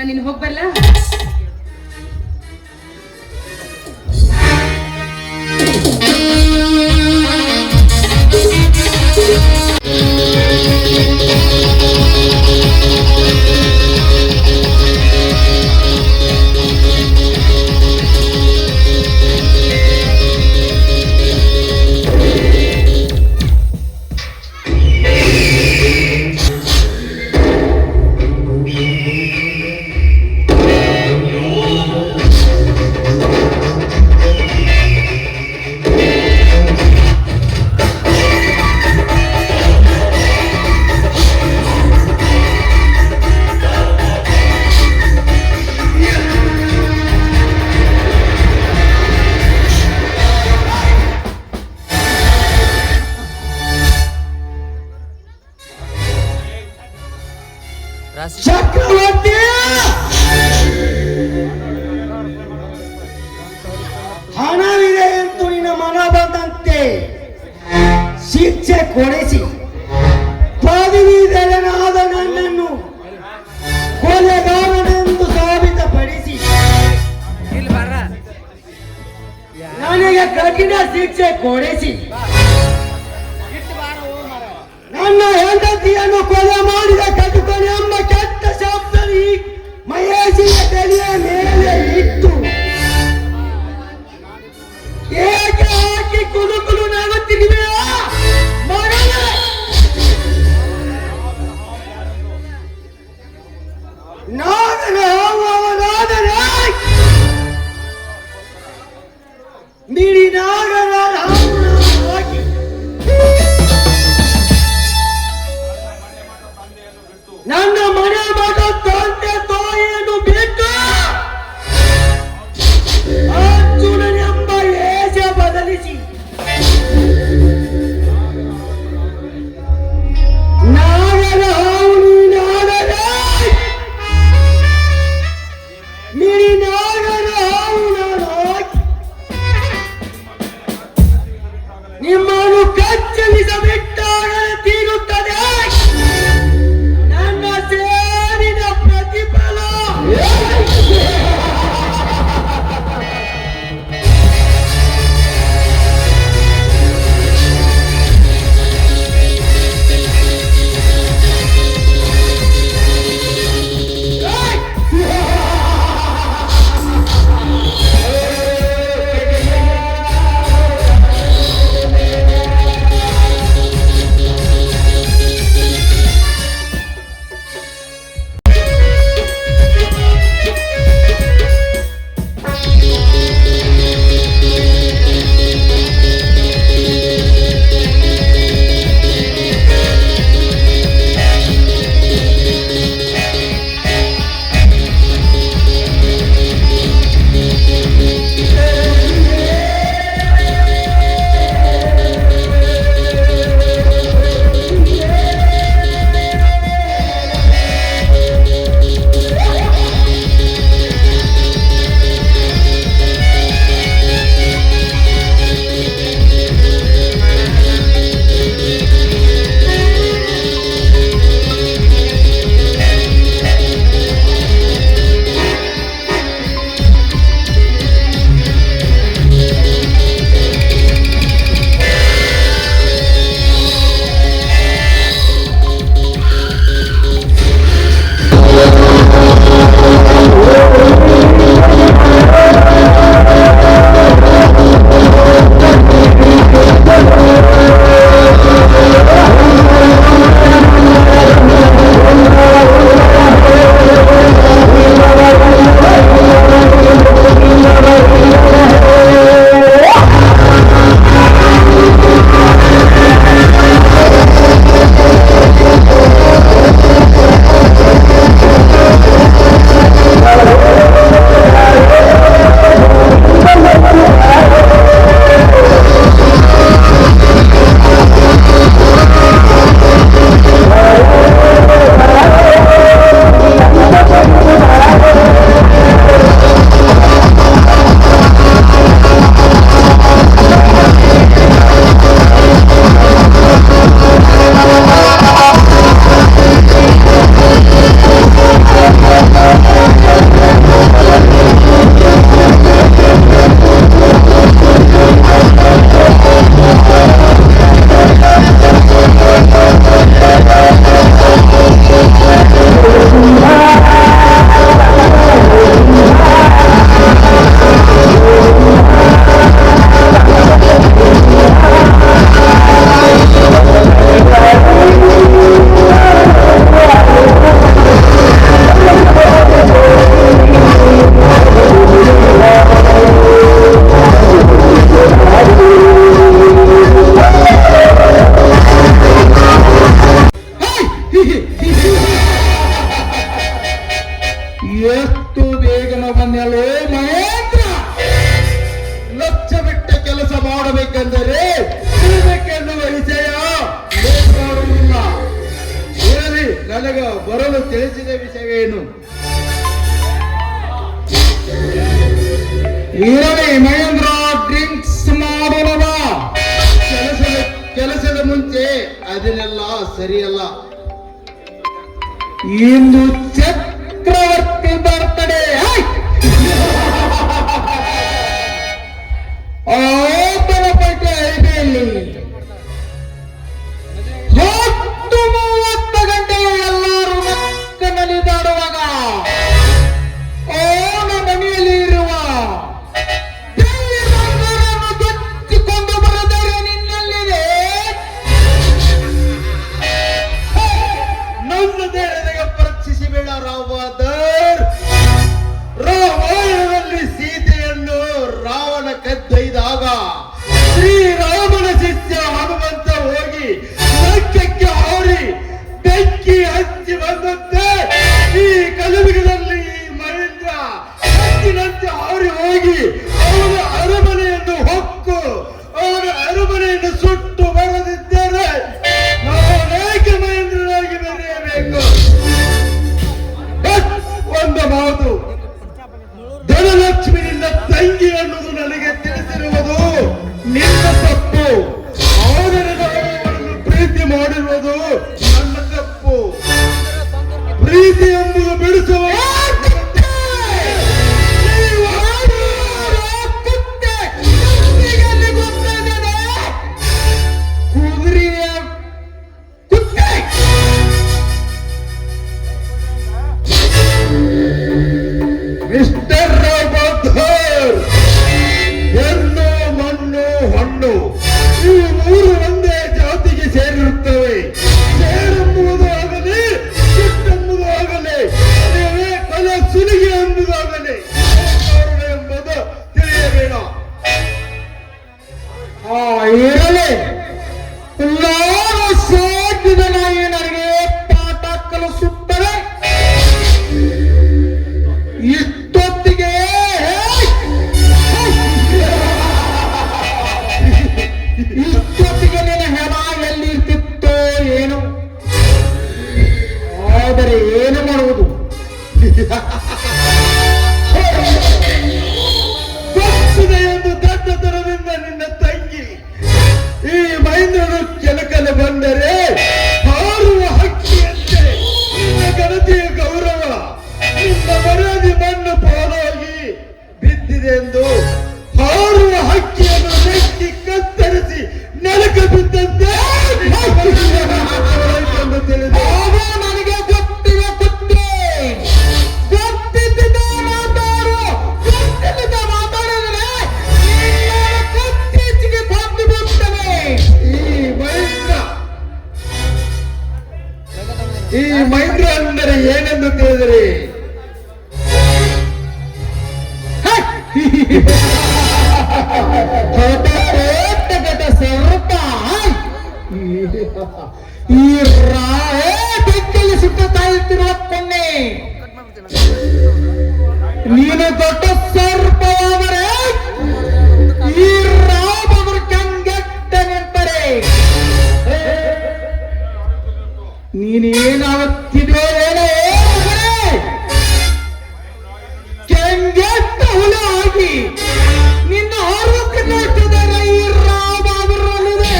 ನಾನಿನ್ ಹೋಗ್ಬರ್ಲ? ಚಕ್ರವರ್ತಿ ಹಣವಿದೆ ಎಂದು ನಿನ್ನ ಮನ ಬಂದಂತೆ ಶಿಕ್ಷೆ ಕೊಡಿಸಿ ಪದವೀಧರನಾದ ನನ್ನನ್ನು ಕೊಲೆಗಾರನೆಂದು ಸಾಬೀತಪಡಿಸಿ ನನಗೆ ಕಠಿಣ ಶಿಕ್ಷೆ ಕೊಡಿಸಿ ನನ್ನ ಹೆಂಡತಿಯನ್ನು ಕೊಲೆ ಮಾಡಿದ ಕಟುಕನೆ ಎಂಬ ಕೆಟ್ಟ ಶಬ್ದ ಈ ಮಹೇಶಿಯ ತಲೆಯ ಮೇಲೆ ಇಟ್ಟು ಏಕೆ ಹಾಕಿ ಕುಲುಕುಲು ನಗುತ್ತಿರುವೆಯಾ ಮಗನೇ? ನಾಗನ ಹಾವು ಅವನಾದರೆ ಮಿಡಿ ನಾಗನ ಹಾವು ಹಾಕಿ ನನ್ನ ಮನೆ ಮಗ ತಂದೆ ತಾಯಿಯನ್ನು ಬಿಟ್ಟು ಅರ್ಜುನನೆಂಬ ವೇಷ ಬದಲಿಸಿ ನಾಗರ ಹಾವು ನೀನಾದರೆ ಮಿಡಿ ನಾಗರ ಹಾವು ನಾನು ಹಾಕಿ ನಿಮ್ಮನ್ನು ಕಚ್ಚಲಿಸಬಿಟ್ಟಾಗಲೇ ತೀರುತ್ತದೆ. ನನ್ನ ಎಷ್ಟು ಬೇಗನ ಬಂದಲೋ ಮಹೇಂದ್ರ. ಲಕ್ಷ್ಯ ಬಿಟ್ಟ ಕೆಲಸ ಮಾಡಬೇಕೆಂದರೆ ಇದಕ್ಕೆನ್ನುವ ವಿಷಯ ಬೇಕಾಗುವುದಿಲ್ಲ. ಹೇಳಿ, ನನಗ ಬರಲು ತಿಳಿಸಿದ ವಿಷಯವೇನು? ಇರಲಿ ಮಹೇಂದ್ರ, ಡ್ರಿಂಕ್ಸ್ ಮಾಡೋಣ. ಕೆಲಸದ ಮುಂಚೆ ಅದನ್ನೆಲ್ಲ ಸರಿಯಲ್ಲ. ಇಂದು ಚಕ್ರವರ್ತಿ ಬರ್ತಡೆ. ಆತನ ಪೈಕಿ ಐಬಿಯಲ್ಲಿ 10:30 ಗಂಟೆ ಎಲ್ಲರೂ ನಕ್ಕನಲಿದಾಡುವಾಗ ಅವನ ಮನೆಯಲ್ಲಿ ಇರುವ ಬೆಳ್ಳಿ ಬಂಗಾರವನ್ನು ದೊಚ್ಚಿಕೊಂಡು ಬರದರೆ ನಿನ್ನಲ್ಲಿದೆ. ನನ್ನ ದೇಹದಾಗ ಪರೀಕ್ಷಿಸಬೇಡ ರಾವದರ್. ರಾಮಾಯಣದಲ್ಲಿ ಸೀತೆಯನ್ನು ರಾವಣ ಕದ್ದೊಯ್ದಾಗ ಶ್ರೀರಾಮನ ಶಿಷ್ಯ ಹನುಮಂತ ಹೋಗಿ ಲಂಕೆಗೆ ಹಾರಿ ಬೆಂಕಿ ಹಚ್ಚಿ ಬಂದಂತೆ ಈ ಕಲಿಯುಗದಲ್ಲಿ ಮಹೇಂದ್ರ ಹಚ್ಚಿನಂತೆ ಹಾರಿ ಹೋಗಿ ಅವನ ಅರಮನೆಯನ್ನು ಹೊಕ್ಕು ಅವನ ಅರಮನೆಯನ್ನು ಸುಟ್ಟು ಬರದಿದ್ದರೆ ನಾನೇಕೆ ಮಹೇಂದ್ರನಾಗಿ ಬೆರೆಯಬೇಕು? ಒಂದು ಮಾತು, ಧನಲಕ್ಷ್ಮಿ ನಿನ್ನ ತಂಗಿ ಅನ್ನೋದು ನನಗೆ ತಿಳಿಸಿರುವುದು ನಿನ್ನ ತಪ್ಪು. ಆದರೆ ನಾನು ಪ್ರೀತಿ ಮಾಡಿರುವುದು ನನ್ನ ತಪ್ಪು. ಪ್ರೀತಿ ಎಂಬುದು ಬಿಡಿಸುವ ಕುದುರೆಯ ಕುತ್ತೆ. ಮಿಸ್ಟರ್ ರಾಮಧರ್, ಹೆಣ್ಣು ಮಣ್ಣು ಹಣ್ಣು ಈ ಮೂರು ಒಂದೇ ಜಾತಿಗೆ ಸೇರಿರುತ್ತವೆ. ಸೇರೆಂಬುದು ಆಗಲಿ, ಸಿಟ್ಟೆಂಬುದು ಆಗಲಿ, ನೀವೇ ಕಲೆ ಸುಲಿಗೆ ಎಂಬುದಾಗಲಿ ಕಾರಣ ಎಂಬುದು ತಿಳಿಯಬೇಡ. ಇರಲಿ, ನಾನು ಸಾಕಿದ ನಾಯಿ ನನಗೆ ಪಾಠ ಕಲಿಸುತ್ತದೆ. ಇಷ್ಟೊತ್ತಿಗೆ ನಿನ್ನ ಹೆಣ ಎಲ್ಲಿರ್ತಿತ್ತೋ ಏನು. ಆದರೆ ಏನು ಮಾಡುವುದು? ಗೊತ್ತಿದೆ ಎಂದು ದಡ್ಡತನದಿಂದ ನಿನ್ನ ತಂಗಿ ಈ ಮಹೇಂದ್ರನು ಕೆಲಕಲು ಬಂದರೆ ಹಾರುವ ಹಕ್ಕಿಯಂತೆ ನಿನ್ನ ಘನತೆಯ ಗೌರವ ನಿನ್ನ ಮರ್ಯಾದೆ ಮಣ್ಣು ಪಾಲಾಗಿ ಬಿದ್ದಿದೆ ಎಂದು ಹಾರುವ ಹಕ್ಕಿಯನ್ನು ನೆಟ್ಟಿ ಕತ್ತರಿಸಿ ನೆಲಕ್ಕೆ ಬಿದ್ದಂತೆ ಎಂದು ತಿಳಿದು ನನಗೆ ಗೊತ್ತಿದೆ ಗೊತ್ತಿದ್ದ ಮಾತಾಡು. ಗೊತ್ತಿಲ್ಲದ ಮಾತಾಡಿದರೆ ಕತ್ತೀಚಿಗೆ ಬಂದು ಬಿಡ್ತವೆ. ಈ ಮಹೇಂದ್ರ ಅಂದರೆ ಏನೆಂದು ತಿಳಿದರೆ ಸ್ವಲ್ಪ ಈ ಬೆಕ್ಕಲ್ಲಿ ಸುತ್ತಾ ಇರ್ತಿರುವ ಕೊನ್ನೆ ನೀನು ದೊಡ್ಡ ಸರ್ಪವಾದರೆ ಈ ರಾಮರು ಕಂಗೆಟ್ಟ ನಿಂತರೆ ನೀನೇನಾಗುತ್ತಿದೆಯೋ ಏನೋ ಕೆಂಗೆಟ್ಟ ಹುಳ ಆಗಿ ನಿನ್ನ ಆರೋಗ್ಯ ನೋಡ್ತಿದ್ದಾರೆ ಈ ರಾಮರು ಅನ್ನೋದೇ.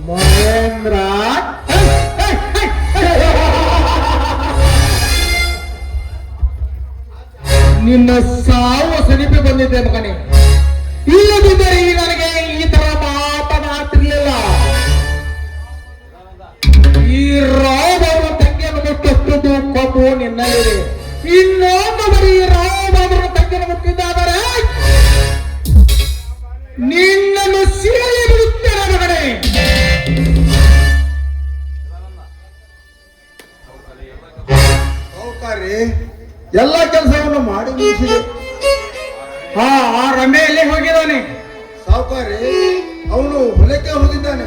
ಮಹೇಂದ್ರ, ನಿನ್ನ ಸಾವು ಸಮೀಪ ಬಂದಿದ್ದೆ ಮಗನೇ. ಇಲ್ಲದಿದ್ದರೆ ಈ ನನಗೆ ಈ ತರ ಮಾತನಾಡ್ತಿರ್ಲಿಲ್ಲ. ಈ ರಾಮನ ತಂಗಿಯನ್ನು ಮುಟ್ಟಷ್ಟು ಕೊಂಬು ನಿನ್ನಲ್ಲಿದೆ. ಇನ್ನೊಂದು ಬರೀ ರಾಮನ ತಂಗಿಯನ್ನು ಮುಟ್ಟಿದ್ದಾದರೆ ನಿನ್ನನ್ನು ಸೀಳಿ ಬಿಡುತ್ತೇನೆ ಮಗನೇ. ಎಲ್ಲ ಕೆಲಸವನ್ನು ಮಾಡಿ ಮುಗಿಸಿದೆ. ಆ ರಮೆ ಎಲ್ಲಿ ಹೋಗಿದ್ದಾನೆ? ಸಾವುಕಾರಿ, ಅವನು ಹೊಲಕ್ಕೆ ಹೋಗಿದ್ದಾನೆ.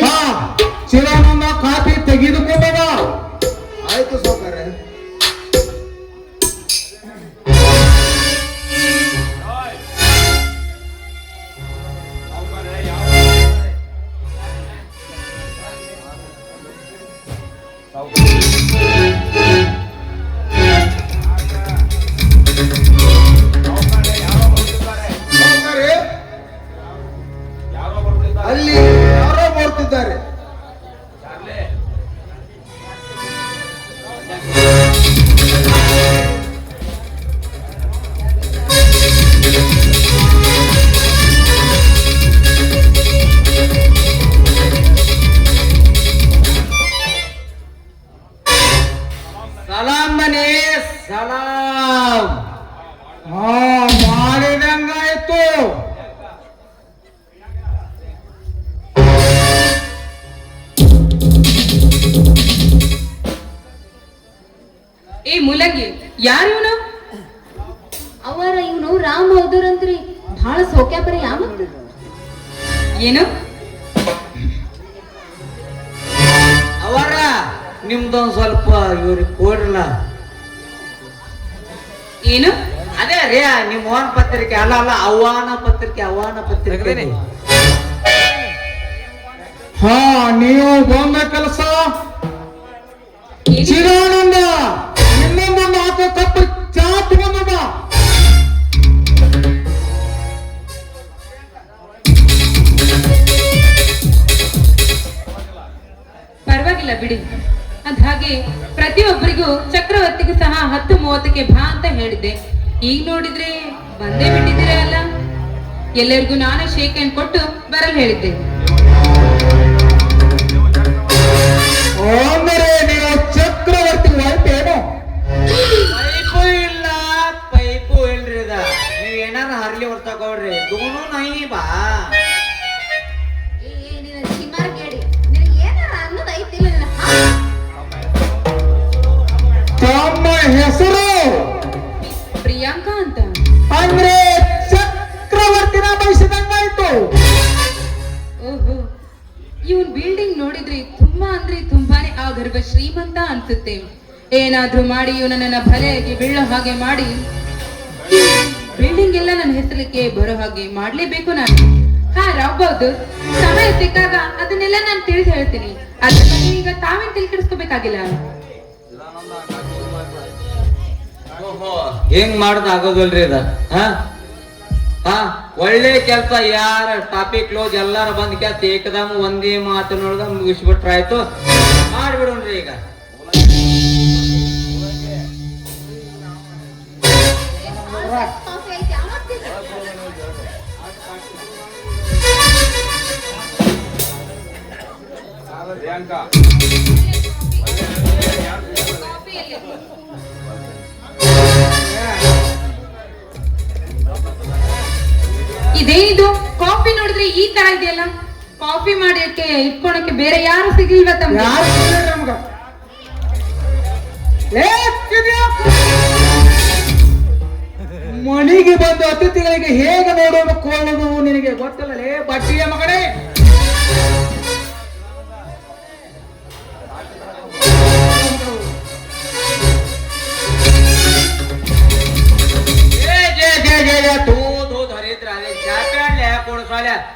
ಹಾ ಚಿದಾನಂದ ಕಾಫಿ ತೆಗೆದುಕೊಂಡದ. ಆಯ್ತು ಸೌಕರ್ಯ. ಸೌಕರ್ಯ, ಅಲ್ಲಿ ಯಾರೋ ಬರ್ತಿದ್ದಾರೆ. ಸಲಾಂ ಮನೆ ಸಲಾಂ. ಹಾ ಮಾಡಿದಂಗಾಯ್ತು. ಏ ಮೂಲಂಗಿ, ಯಾರು ಇವನು? ಅವರ ಇವನು ರಾಮ್ ಬಹದ್ದೂರ್ ಅಂತ್ರಿ, ಬಹಳ ಸೌಖ್ಯಾಪರಿ ಯಾಮ. ಏನು? ಅವರ ನಿಮ್ದೊಂದ್ ಸ್ವಲ್ಪ ಇವ್ರಿಗೆ ಕೊಡ್ರಲ್ಲ. ಏನು? ಅದೇ ರೀ ನಿಮ್ಮ ಅವನ ಪತ್ರಿಕೆ ಅಲ್ಲ ಆಹ್ವಾನ ಪತ್ರಿಕೆ. ಹಾ ನೀವು ಬಂದ ಕೆಲಸ. ಏನು? ಚಿದಾನಂದ ಇನ್ನೊಂದು 4 ಕಪ್ ಚಾ ತಗೊಂಡ. ಪರವಾಗಿಲ್ಲ ಬಿಡಿ. ಅದ್ ಹಾಗೆ ಪ್ರತಿಯೊಬ್ಬರಿಗೂ ಚಕ್ರವರ್ತಿಗೂ ಸಹ 10:30ಕ್ಕೆ ಬಾ ಅಂತ ಹೇಳಿದ್ದೆ. ಈಗ ನೋಡಿದ್ರೆ ಬಂದೇ ಬಿಟ್ಟಿದ್ದೀರಾ ಅಲ್ಲ. ಎಲ್ಲರಿಗೂ ನಾನೇ ಶೇಕ್ ಹ್ಯಾಂಡ್ ಕೊಟ್ಟು ಬರಲ್ ಹೇಳಿದ್ದೆ. ಅಂದರೆ ನೀವು ಚಕ್ರವರ್ತಿ ವೈಫ್ ಏನು? ಪೈಪು ಇಲ್ರಿ ಇದ. ನೀವ್ ಏನಾರ ಹರ್ಲಿ ಹೊರ್ತಕೋಡ್ರಿ ದೂನು ನೈ ಬಾ. ಚಿಮಾರ್ ಕೇಳಿ ನಿನಗೆ ಏನಾರ ಅನ್ನೋದು ಐತಿಲ್ಲ ನಿನ್ನ. ತಮ್ಮ ಹೆಸರು ಪ್ರಿಯಾಂಕಾ ಅಂತ. ಅಂದ್ರೆ ಚಕ್ರವರ್ತಿನ ಬಯಸಿದಂಗಾಯ್ತು. ಓಹೋ, ಇವನ್ ಬಿಲ್ಡಿಂಗ್ ನೋಡಿದ್ರೆ ತುಂಬಾನೇ ಆಗರ್ಭ ಶ್ರೀಮಂತ ಅನ್ಸುತ್ತೆ. ಏನಾದ್ರೂ ಮಾಡಿ ಇವನನ್ನ ಭಲೆಯಾಗಿ ಬೀಳೋ ಹಾಗೆ ಮಾಡಿ ಬಿಲ್ಡಿಂಗ್ ಎಲ್ಲ ನನ್ನ ಹೆಸರಿಗೆ ಬರೋ ಹಾಗೆ ಮಾಡ್ಲೇಬೇಕು ನಾನು. ಹಾ ರಾವ್ಬಹುದು, ಸಮಯ ಸಿಕ್ಕಾಗ ಅದನ್ನೆಲ್ಲ ನಾನು ತಿಳಿಸಿ ಹೇಳ್ತೀನಿ. ಅದ್ರ ಬಗ್ಗೆ ಈಗ ತಾವೇನ್ ತಲೆ ಕೆಡಿಸ್ಕೋಬೇಕಾಗಿಲ್ಲ. ಹೆಂಗ್ ಮಾಡುದ ಆಗೋದಲ್ರಿ ಇದ. ಹಾ ಒಳ್ಳೆ ಕೆಲ್ಸ. ಯಾರ ಟಾಪಿಕ್ ಕ್ಲೋಸ್ ಎಲ್ಲಾರ ಬಂದ್ ಕ್ಯಾತ್ ಏಕದಮ್ ಒಂದೇ ಮಾತಿನೊಳಗ ಮುಗಿಸ್ಬಿಟ್ರಾಯ್ತು. ಮಾಡ್ಬಿಡೋಣ್ರಿ ಈಗ. ಕಾಫಿ ಐತಿ ಅವತ್ತಿನ. ಇದೇನಿದು ಕಾಫಿ ನೋಡಿದ್ರೆ ಈ ತರ ಇದೆಯಲ್ಲ. ಕಾಫಿ ಮಾಡಕ್ಕೆ ಇಟ್ಕೊಳಕ್ಕೆ ಬೇರೆ ಯಾರು ಸಿಗ್ಲಿಲ್ವ ತಮ್ಗೆ? ಯಾರು ಕೇಳಿದ್ರು ನಮ್ಗ? ಏ, ಕಿದ್ಯಾ? ಮನೆಗೆ ಬಂದ ಅತಿಥಿಗಳಿಗೆ ಹೇಗೆ ನೋಡಬೇಕು ನಿನಗೆ ಗೊತ್ತಿಲ್ಲಲೇ ಬಡ್ಡಿಯ ಮಗನೇ.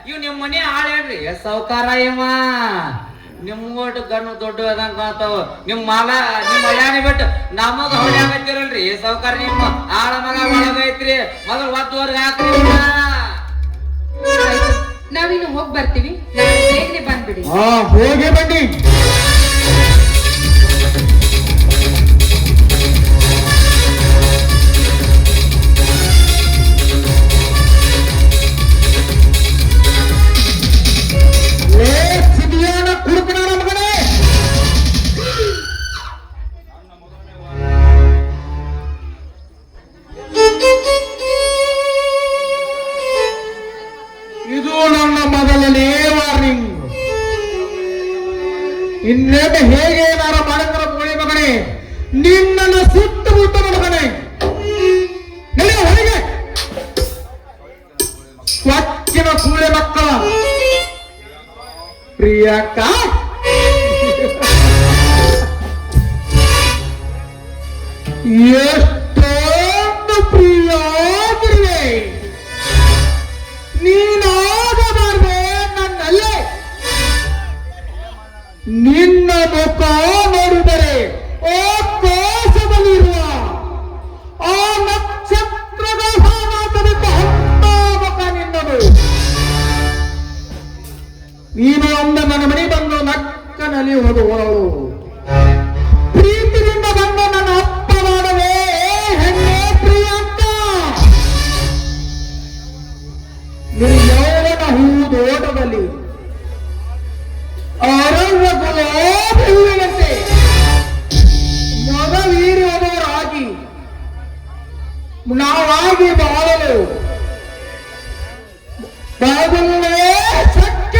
ಇವ್ ನಿಮ್ ಮನೆ ಆಳೇನ್ರಿ ಸೌಕಾರ ಇವ. ನಿಮ್ ಒಟ್ಟು ಗಣ್ಣು ದೊಡ್ಡ ಕಾಣ್ತಾವ. ನಿಮ್ ಮಲ್ಯಾಣಿ ಬಿಟ್ಟು ನಮಗ ಹೊಡ್ಯಾಗತ್ತಿರಲ್ರಿ ಸೌಕಾರ. ನಿಮ್ಮ ಆಳ ಮಗ ಒಳಗೈತ್ರಿ. ಮೊದಲು ಒತ್ತುವರ್ಗ ಹಾಕ್ರಿ. ಆಯ್ತು, ನಾವಿನ್ನು ಹೋಗಿ ಬರ್ತೀವಿ. ನಾಳೆ ಬೇಗನೆ ಬಂದ್ಬಿಡಿ. ಹಾ ಹೋಗಿ ಬನ್ನಿ. ಇದು ನನ್ನ ಮೊದಲನೇ ವಾರ್ನಿಂಗ್. ಇನ್ನೇನು ಹೇಗೆ ಏನಾರ ಮಾಡಿದ್ರ ಗೋಳಿ ಮಗನೇ, ನಿನ್ನನ್ನು ಸುತ್ತಮುತ್ತ ಮಗನೇ ನಡೆಯ ಹೊರಗೆ. ಸ್ವಚ್ಛನ ಕೂಳೆ ಮಕ್ಕಳ ಪ್ರಿಯಕ್ಕ ಎಷ್ಟೊಂದು ಪ್ರಿಯಾಗಿರುವೆ, ನೀನಾಗಬಾರ್ದೆ ನನ್ನಲ್ಲೇ. ನಿನ್ನ ಮುಖ ನೋಡಿದರೆ ಆಕಾಶದಲ್ಲಿರುವ ಆ ನಕ್ಷತ್ರದ ಸಾಮಾಸದಿಂದ ಹೊತ್ತ ಮುಖ ನಿನ್ನದು. ನೀನು ಒಮ್ಮೆ ನನ್ನ ಮನೆ ಬಂದು ನಕ್ಕನಲ್ಲಿ ಹೋಗುವವಳು, ಪ್ರೀತಿಯಿಂದ ಬಂದು ನನ್ನ ಅಪ್ಪ ಮಾಡವೇ ಹೆಣ್ಣೆ ಪ್ರಿಯಂಕ. ನಿರ್ಯೌವನ ಹೂದೋಟದಲ್ಲಿ ಅರಣ್ಯ ಗುಲಾಬಿ ಹೂವಿನಂತೆ ಮೊದಲೀರುವುದವರಾಗಿ ನಾವಾಗಿ ಬಾಳಲು ಬಾಗುಲ್ಲೇ ಶಕ್ಯ.